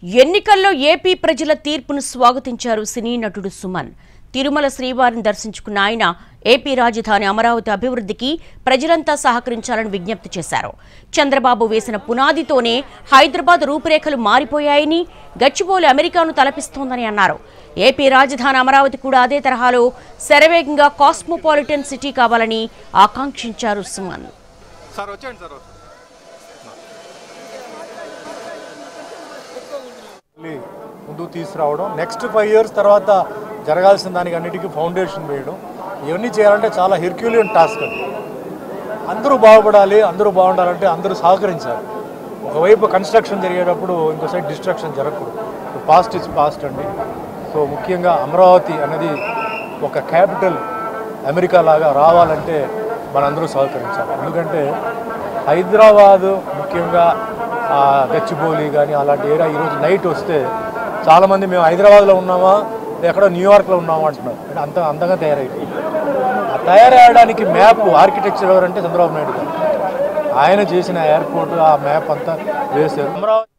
ఎన్నికల్లో ఏపీ ప్రజల తీర్పును స్వాగతించారు సినీ నటుడు సుమన్. తిరుమల శ్రీవారిని దర్శించుకున్న ఆయన ఏపీ రాజధాని అమరావతి అభివృద్ధికి ప్రజలంతా సహకరించాలని విజ్ఞప్తి చేశారు. చంద్రబాబు వేసిన పునాదితోనే హైదరాబాద్ రూపురేఖలు మారిపోయాయని, గచ్చిబౌలి అమెరికాను తలపిస్తోందని అన్నారు. ఏపీ రాజధాని అమరావతి కూడా అదే తరహాలో శరవేగంగా కాస్మోపాలిటన్ సిటీ కావాలని ఆకాంక్షించారు సుమన్. ముందుకు తీసుకురావడం, నెక్స్ట్ 5 years తర్వాత జరగాల్సిన దానికి అన్నిటికీ ఫౌండేషన్ వేయడం, ఇవన్నీ చేయాలంటే చాలా హెర్క్యులియన్ టాస్క్ అది. అందరూ బాగుపడాలి, అందరూ బాగుండాలంటే అందరూ సహకరించాలి. ఒకవైపు కన్స్ట్రక్షన్ జరిగేటప్పుడు ఇంకో సైడ్ డిస్ట్రక్షన్ జరగకూడదు. పాస్ట్ ఇస్ పాస్ట్ అండి. సో ముఖ్యంగా అమరావతి అనేది ఒక క్యాపిటల్ అమెరికా లాగా రావాలంటే మనందరూ సహకరించాలి. ఎందుకంటే హైదరాబాదు, ముఖ్యంగా గచ్చిబౌలి కానీ అలాంటి ఏరియా ఈరోజు నైట్ వస్తే చాలామంది మేము హైదరాబాద్లో ఉన్నామా ఎక్కడో న్యూయార్క్లో ఉన్నామా అంటున్నారు. అంటే అంత అందంగా తయారైపోయింది. ఆ తయారయ్యడానికి మ్యాప్ ఆర్కిటెక్చర్ ఎవరంటే చంద్రబాబు నాయుడు గారు. ఆయన చేసిన ఎయిర్పోర్ట్, ఆ మ్యాప్ అంతా వేశారు. అమరావతి